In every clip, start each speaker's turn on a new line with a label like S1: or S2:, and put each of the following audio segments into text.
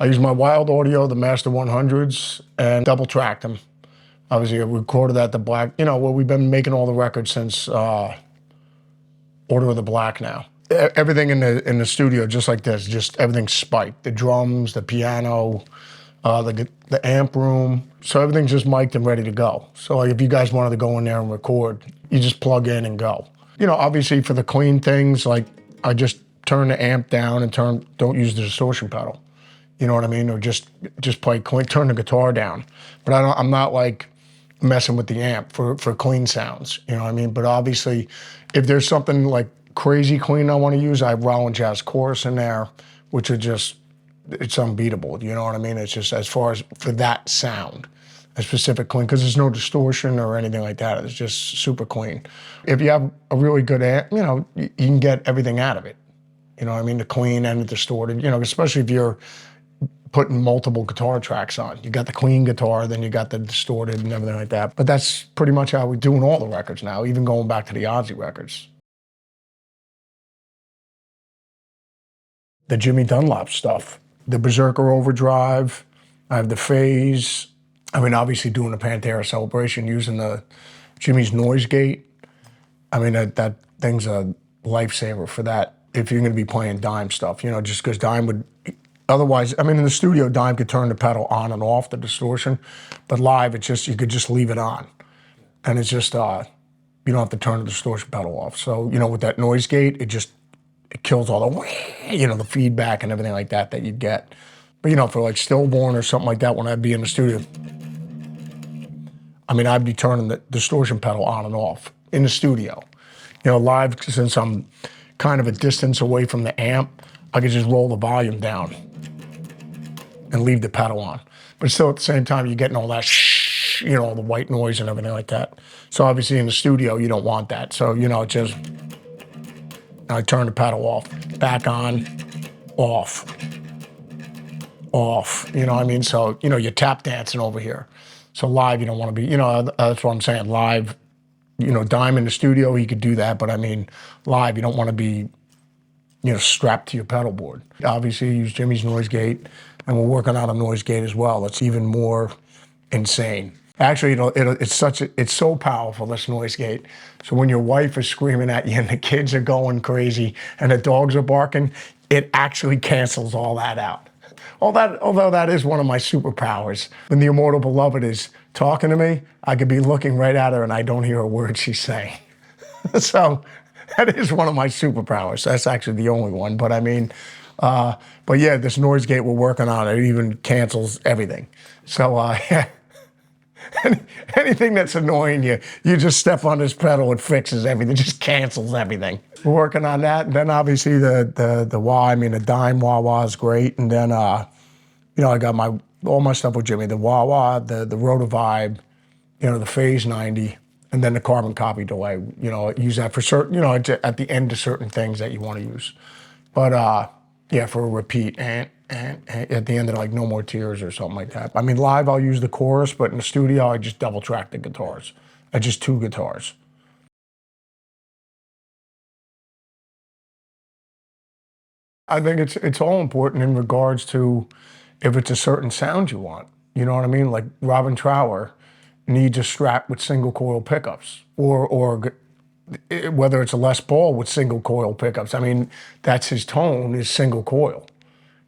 S1: I use my Wild Audio, the Master 100s, and double tracked them. Obviously, I recorded at the Black, well, we've been making all the records since Order of the Black now. Everything in the studio, just like this, just everything's spiked. The drums, the piano, the amp room. So everything's just mic'd and ready to go. So like if you guys wanted to go in there and record, you just plug in and go. Obviously for the clean things, like I just turn the amp down and don't use the distortion pedal. You know what I mean? Or just play clean, turn the guitar down. But I'm not like messing with the amp for clean sounds. You know what I mean? But obviously, if there's something like crazy clean I want to use, I have Roland Jazz Chorus in there, which are just, it's unbeatable. You know what I mean? It's just as far as for that sound, a specific clean, because there's no distortion or anything like that. It's just super clean. If you have a really good amp, you can get everything out of it. You know what I mean? The clean and the distorted, especially if you're putting multiple guitar tracks on. You got the clean guitar, then you got the distorted and everything like that. But that's pretty much how we're doing all the records now, even going back to the Ozzy records. The Jimmy Dunlop stuff, the Berserker Overdrive, I have the Phase. I mean, obviously doing the Pantera Celebration, using the Jimmy's Noise Gate. I mean, that thing's a lifesaver for that. If you're gonna be playing Dime stuff, just because Dime would, otherwise, I mean, in the studio, Dime could turn the pedal on and off, the distortion, but live, it's just, you could just leave it on. And it's just, you don't have to turn the distortion pedal off. So, with that Noise Gate, it kills all the, the feedback and everything like that you'd get. But, for like Stillborn or something like that, when I'd be in the studio, I mean, I'd be turning the distortion pedal on and off in the studio. Live, since I'm kind of a distance away from the amp, I could just roll the volume down and leave the pedal on. But still at the same time, you're getting all that all the white noise and everything like that. So obviously in the studio, you don't want that. So, just, I turn the pedal off, back on, off, you know what I mean? So, you're tap dancing over here. So live, you don't want to be, that's what I'm saying, live, Dime in the studio, he could do that, but I mean, live, you don't want to be, strapped to your pedal board. Obviously, you use Jimmy's Noise Gate, and we're working on a Noise Gate as well. It's even more insane. Actually, it's so powerful, this Noise Gate. So when your wife is screaming at you and the kids are going crazy and the dogs are barking, it actually cancels all that out. Although that is one of my superpowers. When the Immortal Beloved is talking to me, I could be looking right at her and I don't hear a word she's saying. So that is one of my superpowers. That's actually the only one. But I mean, but yeah, this Noise Gate we're working on, it even cancels everything. So yeah. Anything that's annoying you, you just step on this pedal, it fixes everything, just cancels everything. We're working on that. And then obviously the wah, I mean the Dime wah-wah is great. And then I got all my stuff with Jimmy, the wah-wah, the Rotor Vibe, the Phase 90, and then the carbon copy delay. Use that for certain, at the end of certain things that you want to use. But yeah, for a repeat and at the end of like No More Tears or something like that. I mean, live I'll use the chorus, but in the studio I just double track the guitars. I just two guitars. I think it's all important in regards to if it's a certain sound you want. You know what I mean? Like Robin Trower needs a Strat with single coil pickups, or whether it's a Les Paul with single coil pickups. I mean, that's his tone, is single coil.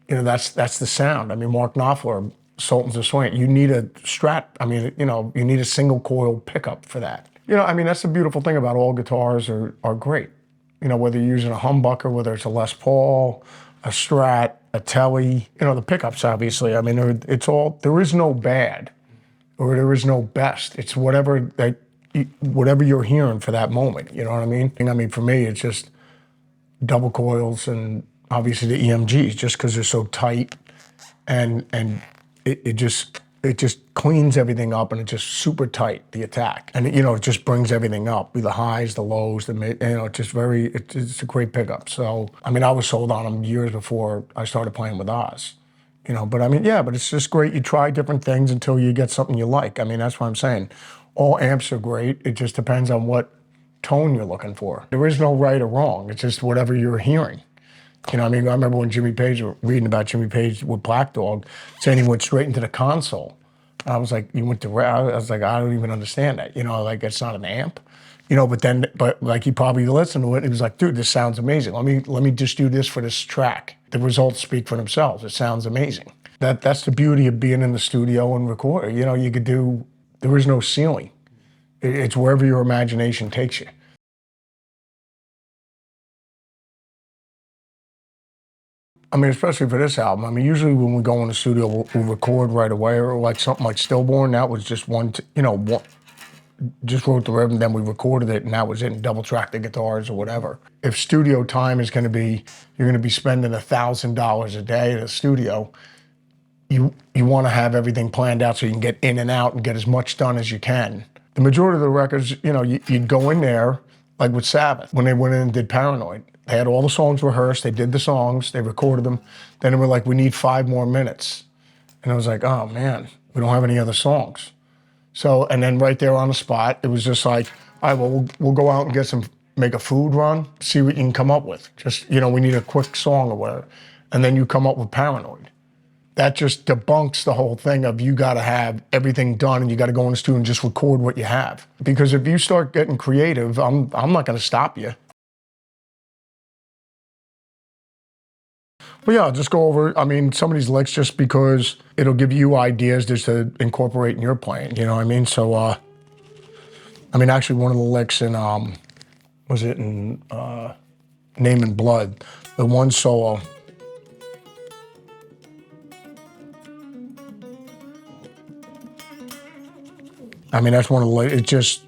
S1: That's the sound. I mean, Mark Knopfler, Sultans of Swing, you need a Strat. I mean, you need a single coil pickup for that. I mean, that's the beautiful thing about all guitars are great. Whether you're using a humbucker, whether it's a Les Paul, a Strat, a Tele, the pickups, obviously. I mean, there is no bad or there is no best. It's whatever you're hearing for that moment. You know what I mean? I mean, for me, it's just double coils and obviously the EMGs, just because they're so tight, and it just cleans everything up, and it's just super tight, the attack, and it just brings everything up, the highs, the lows, the mid, it's a great pickup. So I mean, I was sold on them years before I started playing with Oz, but I mean, yeah, but it's just great. You try different things until you get something you like. I mean, that's what I'm saying. All amps are great. It just depends on what tone you're looking for. There is no right or wrong. It's just whatever you're hearing. You know what I mean? I remember when Jimmy Page, reading about Jimmy Page with Black Dog, saying he went straight into the console. I was like, you went to, I was like, I don't even understand that. You know, like it's not an amp. You know, but like he probably listened to it. And he was like, dude, this sounds amazing. Let me just do this for this track. The results speak for themselves. It sounds amazing. That's the beauty of being in the studio and recording. You know, you could do. There is no ceiling. It's wherever your imagination takes you. I mean, especially for this album. I mean, usually when we go in the studio, we'll record right away, or like something like Stillborn. That was just just wrote the riff, and then we recorded it, and that was it, and double tracked the guitars or whatever. If studio time is going to be, you're going to be spending $1,000 a day at a studio, you want to have everything planned out so you can get in and out and get as much done as you can. The majority of the records, you know, you'd go in there, like with Sabbath, when they went in and did Paranoid. They had all the songs rehearsed, they did the songs, they recorded them, then they were like, we need 5 more minutes. And I was like, oh man, we don't have any other songs. So, and then right there on the spot, it was just like, all right, well, we'll go out and make a food run, see what you can come up with. Just, you know, we need a quick song or whatever. And then you come up with Paranoid. That just debunks the whole thing of you got to have everything done and you got to go in the studio and just record what you have. Because if you start getting creative, I'm not going to stop you. But yeah, I'll just go over, I mean, some of these licks just because it'll give you ideas just to incorporate in your playing, you know what I mean? So, I mean, actually one of the licks in, was it in Name and Blood, the one solo. I mean, that's one of the, it just,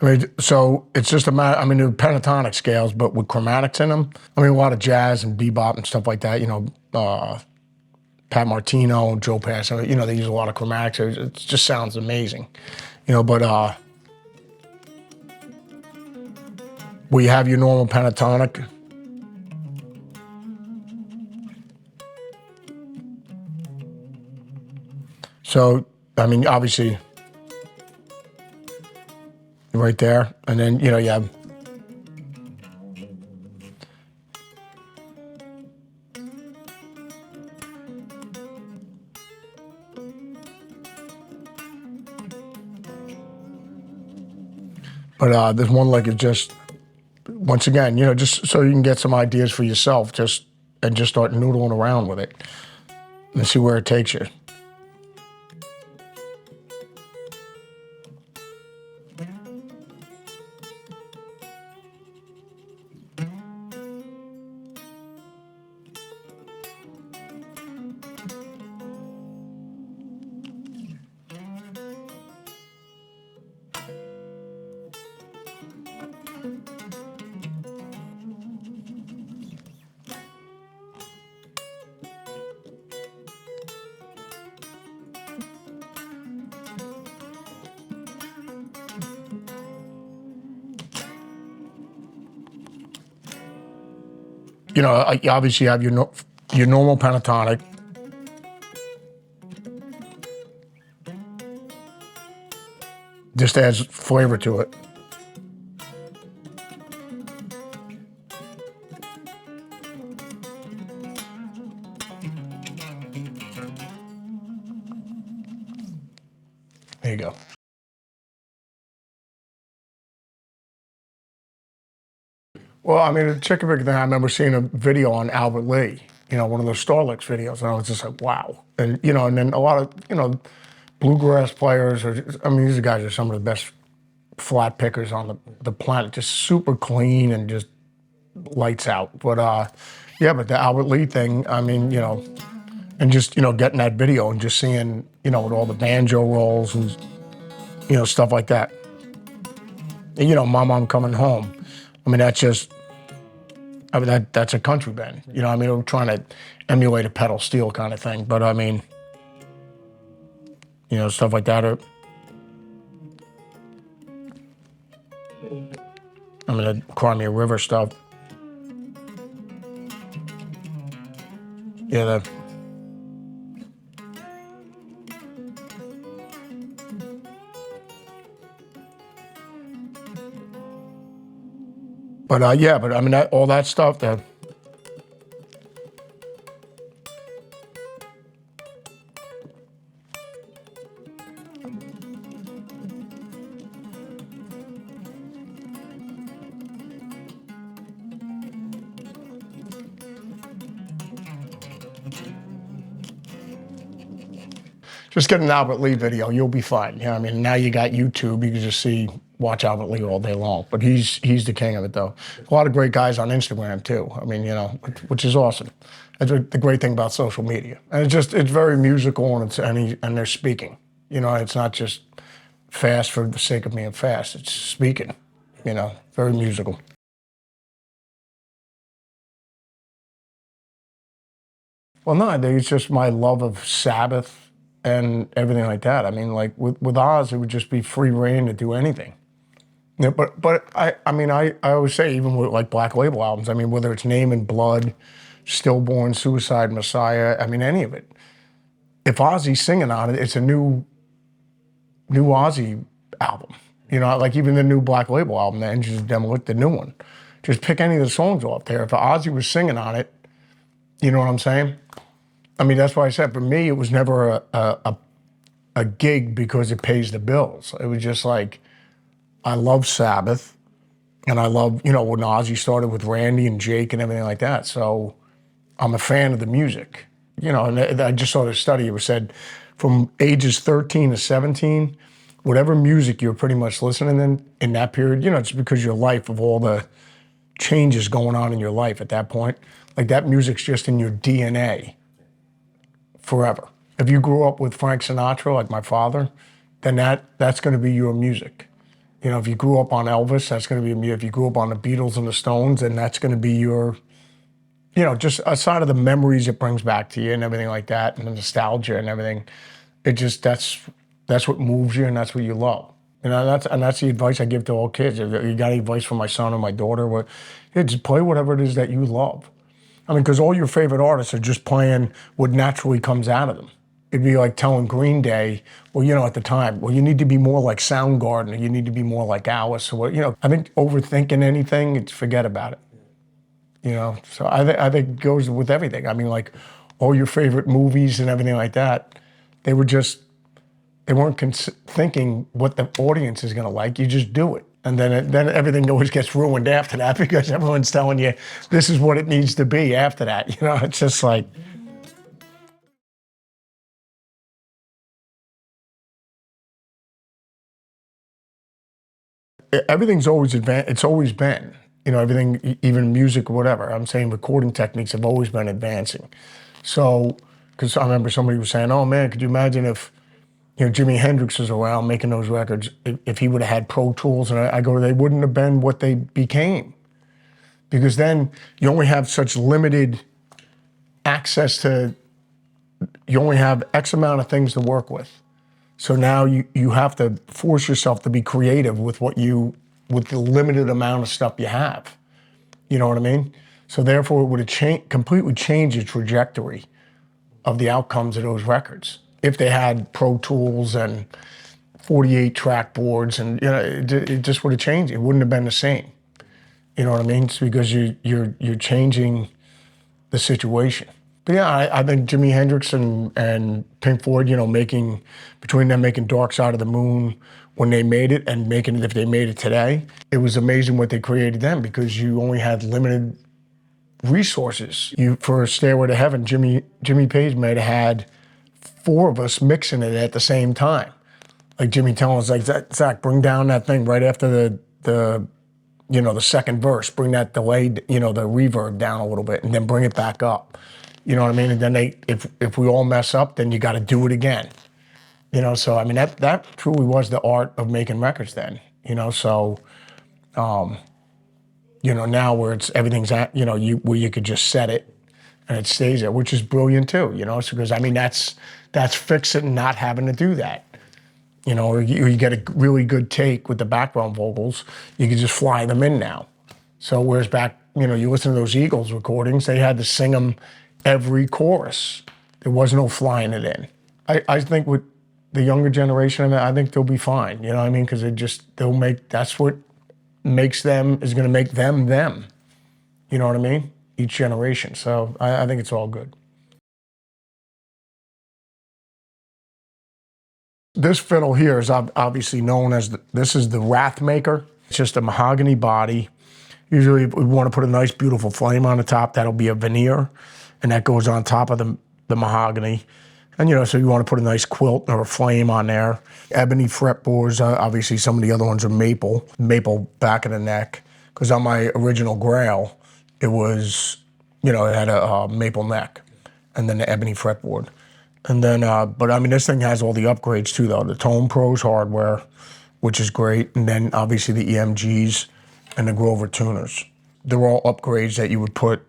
S1: I mean, so it's just a matter, I mean, they're pentatonic scales, but with chromatics in them. I mean, a lot of jazz and bebop and stuff like that, you know, Pat Martino, Joe Pass, you know, they use a lot of chromatics. It just sounds amazing, you know, but where you have your normal pentatonic. So, I mean, obviously, right there, and then, you know, you have, but there's one like it just, once again, you know, just so you can get some ideas for yourself, and just start noodling around with it and see where it takes you. You know, you obviously have your normal pentatonic. Just adds flavor to it. There you go. Well, I mean, the chicken thing, I remember seeing a video on Albert Lee, you know, one of those Starlix videos, and I was just like, wow. And, you know, and then a lot of, you know, bluegrass players, I mean, these guys are some of the best flat pickers on the planet, just super clean and just lights out. But, yeah, but the Albert Lee thing, I mean, you know, and just, you know, getting that video and just seeing, you know, with all the banjo rolls and, you know, stuff like that. And, you know, Mama, I'm Coming Home. I mean, that's just, I mean, that's a country band. You know, I mean, we're trying to emulate a pedal steel kind of thing. But, I mean, you know, stuff like that. I mean, the Crimea River stuff. Yeah, But yeah, but I mean, all that stuff that. Just get an Albert Lee video, you'll be fine. Yeah, I mean, now you got YouTube, you can just watch Albert Lee all day long. But he's the king of it, though. A lot of great guys on Instagram too. I mean, which is awesome. That's the great thing about social media, and it's very musical, and they're speaking. It's not just fast for the sake of being fast. It's speaking. Very musical. Well, no, I think it's just my love of Sabbath and everything like that. I mean, like with Oz, it would just be free reign to do anything. Yeah, but I mean, I always say, even with like Black Label albums, I mean, whether it's Name and Blood, Stillborn, Suicide, Messiah, I mean, any of it. If Ozzy's singing on it, it's a new Ozzy album. Like even the new Black Label album, the Engines of Demolition, the new one. Just pick any of the songs off there. If Ozzy was singing on it, you know what I'm saying? I mean, that's why I said, for me, it was never a gig because it pays the bills. It was just like, I love Sabbath, and I love, when Ozzy started with Randy and Jake and everything like that. So I'm a fan of the music. And I just saw this study. It was said from ages 13 to 17, whatever music you're pretty much listening in that period, it's because your life, of all the changes going on in your life at that point, like that music's just in your DNA forever. If you grew up with Frank Sinatra, like my father, then that's going to be your music. If you grew up on Elvis, that's going to be, if you grew up on the Beatles and the Stones, then that's going to be your, just aside of the memories it brings back to you and everything like that, and the nostalgia and everything, that's what moves you and that's what you love. That's the advice I give to all kids. If you got any advice for my son or my daughter, just play whatever it is that you love. I mean, because all your favorite artists are just playing what naturally comes out of them. It'd be like telling Green Day, well, at the time, well, you need to be more like Soundgarden, or you need to be more like Alice, or I think overthinking anything, forget about it. So I think it goes with everything. I mean, like all your favorite movies and everything like that, they weren't thinking what the audience is going to like. You just do it. And then everything always gets ruined after that because everyone's telling you this is what it needs to be after that. It's just like. Everything's always advanced. It's always been, everything, even music or whatever. I'm saying recording techniques have always been advancing. So, because I remember somebody was saying, oh man, could you imagine if, Jimi Hendrix was around making those records, if he would have had Pro Tools? And I go, they wouldn't have been what they became. Because then you only have such limited access to, you only have X amount of things to work with. So now you have to force yourself to be creative with with the limited amount of stuff you have. You know what I mean? So therefore, it would have completely changed the trajectory of the outcomes of those records if they had Pro Tools and 48 track boards, and it just would have changed. It wouldn't have been the same. You know what I mean? It's because you're changing the situation. But yeah, I think Jimi Hendrix and Pink Floyd, between them making Dark Side of the Moon when they made it and making it if they made it today, it was amazing what they created then because you only had limited resources. For Stairway to Heaven, Jimmy Page might have had 4 of us mixing it at the same time. Like Jimmy telling us, like, Zakk, bring down that thing right after the second verse, bring that delayed, the reverb down a little bit and then bring it back up. You know what I mean? And then if we all mess up, then you got to do it again. So I mean, that truly was the art of making records then. So, now where everything's at, where you could just set it and it stays there, which is brilliant too. So because I mean, that's fixing and not having to do that. Or you get a really good take with the background vocals, you can just fly them in now. So whereas back, you listen to those Eagles recordings, they had to sing them every chorus. There was no flying it in. I think with the younger generation, I think they'll be fine. You know what I mean? Because that's what is going to make them them. You know what I mean? Each generation. So I think it's all good. This fiddle here is obviously known as, this is the Wrath Maker. It's just a mahogany body. Usually we want to put a nice, beautiful flame on the top. That'll be a veneer, and that goes on top of the mahogany. And, you know, so you want to put a nice quilt or a flame on there. Ebony fretboards, obviously some of the other ones are maple back of the neck. Because on my original Grail, it was, you know, it had a maple neck and then the ebony fretboard. And then, but I mean, this thing has all the upgrades too, though. The Tone Pros hardware, which is great. And then obviously the EMGs and the Grover tuners. They're all upgrades that you would put,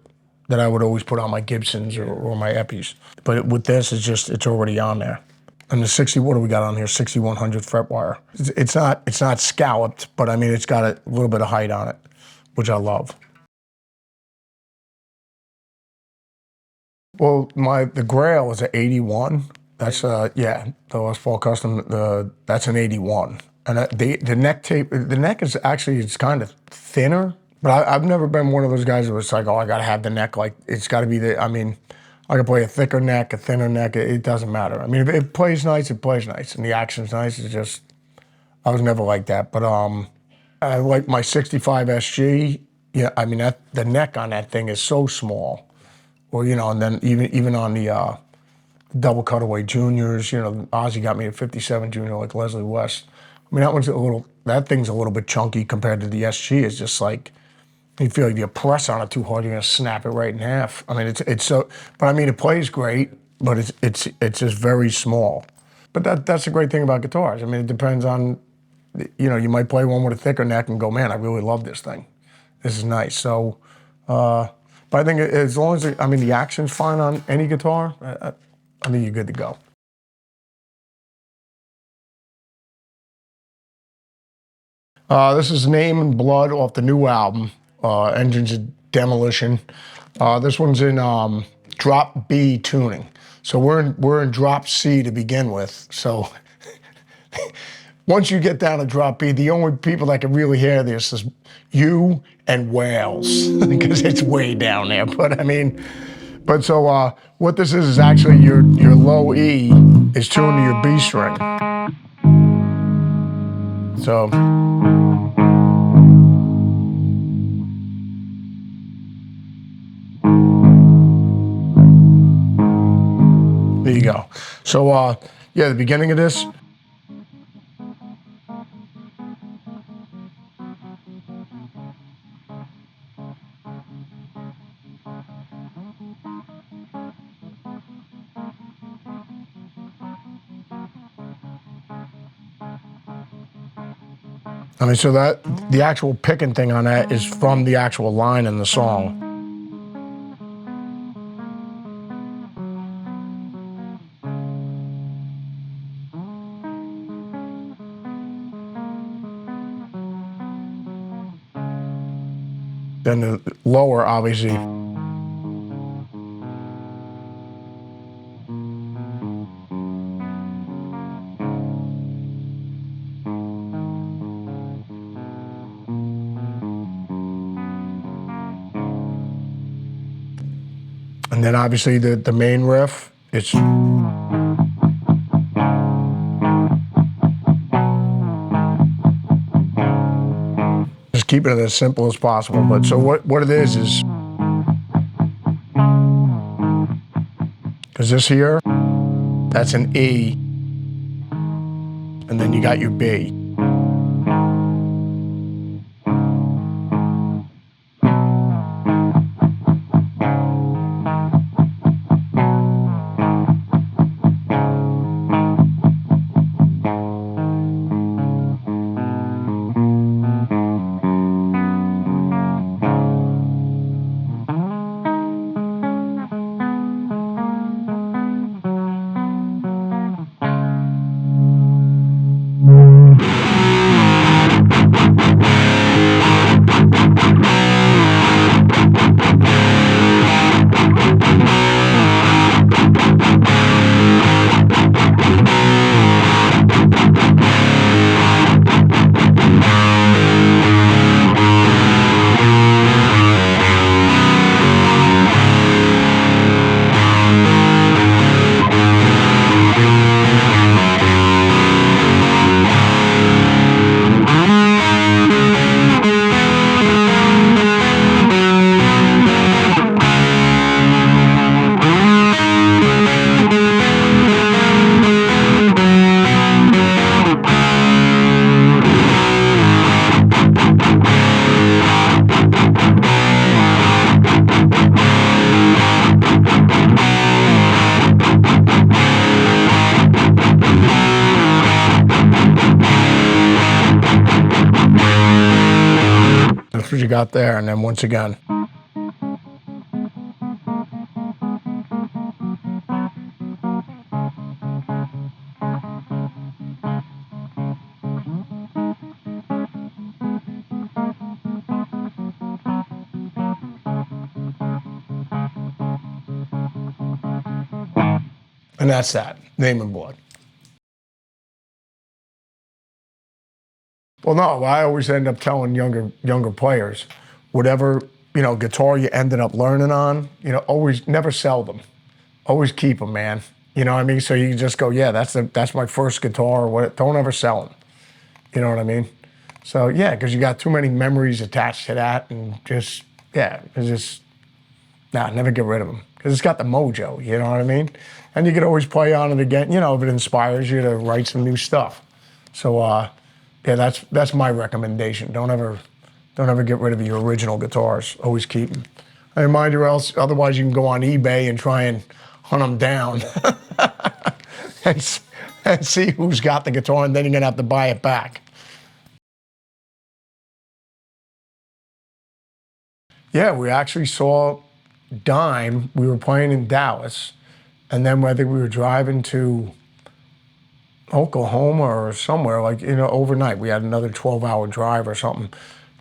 S1: that I would always put on my Gibsons or my Eppies. But with this, it's already on there. And the 60, what do we got on here? 6100 fret wire. It's not scalloped, but I mean, it's got a little bit of height on it, which I love. Well, the Grail is an 81. That's yeah, the Les Paul Custom. That's an 81. And the neck tape, the neck is actually, it's kind of thinner. But I've never been one of those guys who was like, oh, I gotta have the neck, like it's gotta be the. I mean, I can play a thicker neck, a thinner neck. It doesn't matter. I mean, if it plays nice, it plays nice, and the action's nice. It's just, I was never like that. But I like my 65 SG. Yeah, I mean the neck on that thing is so small. Or, you know, and then even on the double cutaway juniors, you know, Ozzy got me a 57 junior like Leslie West. I mean, that thing's a little bit chunky compared to the SG. It's just like, you feel like if you press on it too hard, you're gonna snap it right in half. I mean, it's so, but I mean, it plays great, but it's just very small. But that's the great thing about guitars. I mean, it depends on, you know, you might play one with a thicker neck and go, man, I really love this thing. This is nice. So, but I think as long as, I mean, the action's fine on any guitar, I think you're good to go. This is Name and Blood off the new album, Engines of Demolition. This one's in drop B tuning. So we're in drop C to begin with. So once you get down to drop B, the only people that can really hear this is you and Wales, because it's way down there. But I mean, so what this is actually your low E is tuned to your B string. So. There you go. So, yeah, the beginning of this. I mean, so that the actual picking thing on that is from the actual line in the song. Then the lower, obviously. And then obviously the main riff, it's. Just keep it as simple as possible. But so what it is, because this here, that's an E, and then you got your B. what you got there, and then once again. And that's that, Name and Blood. Well, no, I always end up telling younger players, whatever, guitar you ended up learning on, always never sell them. Always keep them, man. You know what I mean? So you just go, yeah, that's my first guitar, or what? Don't ever sell them. You know what I mean? So yeah, because you got too many memories attached to that, and just never get rid of them, because it's got the mojo. You know what I mean? And you could always play on it again. If it inspires you to write some new stuff. So yeah, that's my recommendation. Don't ever get rid of your original guitars. Always keep them. I remind you, otherwise you can go on eBay and try and hunt them down and see who's got the guitar, and then you're gonna have to buy it back. Yeah, we actually saw Dime. We were playing in Dallas, and then I think we were driving to Oklahoma or somewhere, overnight. We had another 12-hour drive or something.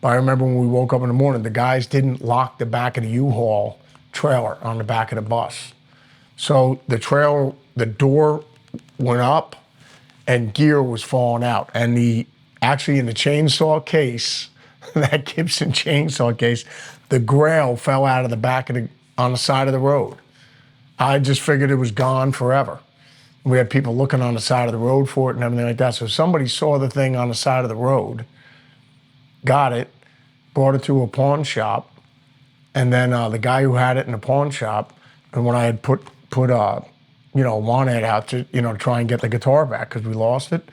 S1: But I remember when we woke up in the morning, the guys didn't lock the back of the U-Haul trailer on the back of the bus. So the trailer, the door went up and gear was falling out. And actually in the chainsaw case, that Gibson chainsaw case, the Grail fell out of the back on the side of the road. I just figured it was gone forever. We had people looking on the side of the road for it and everything like that. So somebody saw the thing on the side of the road, got it, brought it to a pawn shop, and then the guy who had it in the pawn shop, and when I had put want ad out to try and get the guitar back because we lost it,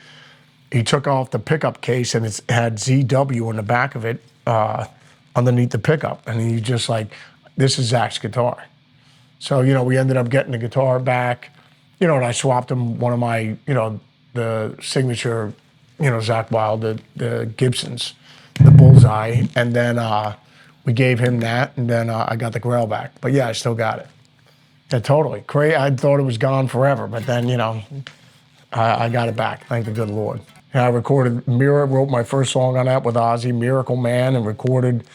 S1: he took off the pickup case and it had ZW in the back of it underneath the pickup, and he just like, this is Zakk's guitar. So we ended up getting the guitar back, and I swapped him one of my the signature Zakk Wylde, the Gibsons, the Bullseye, and then we gave him that, and then I got the Grail back. But yeah, I still got it. Yeah, totally. I thought it was gone forever, but then, I got it back. Thank the good Lord. And I wrote my first song on that with Ozzy, Miracle Man, and recorded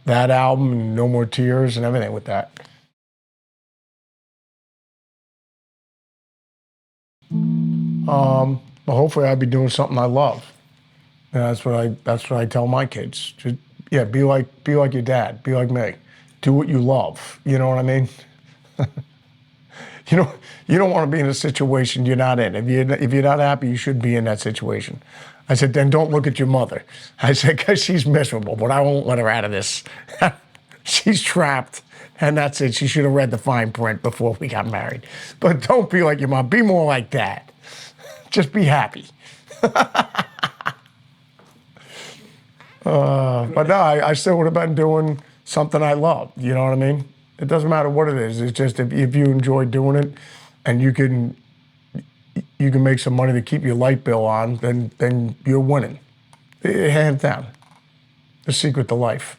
S1: that album, and No More Tears, and everything with that. Well, hopefully I'll be doing something I love. And that's what I tell my kids. Just, yeah, be like your dad. Be like me. Do what you love. You know what I mean? You don't want to be in a situation you're not in. If you're not happy, you shouldn't be in that situation. I said, then don't look at your mother. I said, because she's miserable, but I won't let her out of this. She's trapped, and that's it. She should have read the fine print before we got married. But don't be like your mom. Be more like that. Just be happy. But no, I still would have been doing something I love. You know what I mean? It doesn't matter what it is. It's just if you enjoy doing it, and you can make some money to keep your light bill on, then you're winning. Hands down. The secret to life.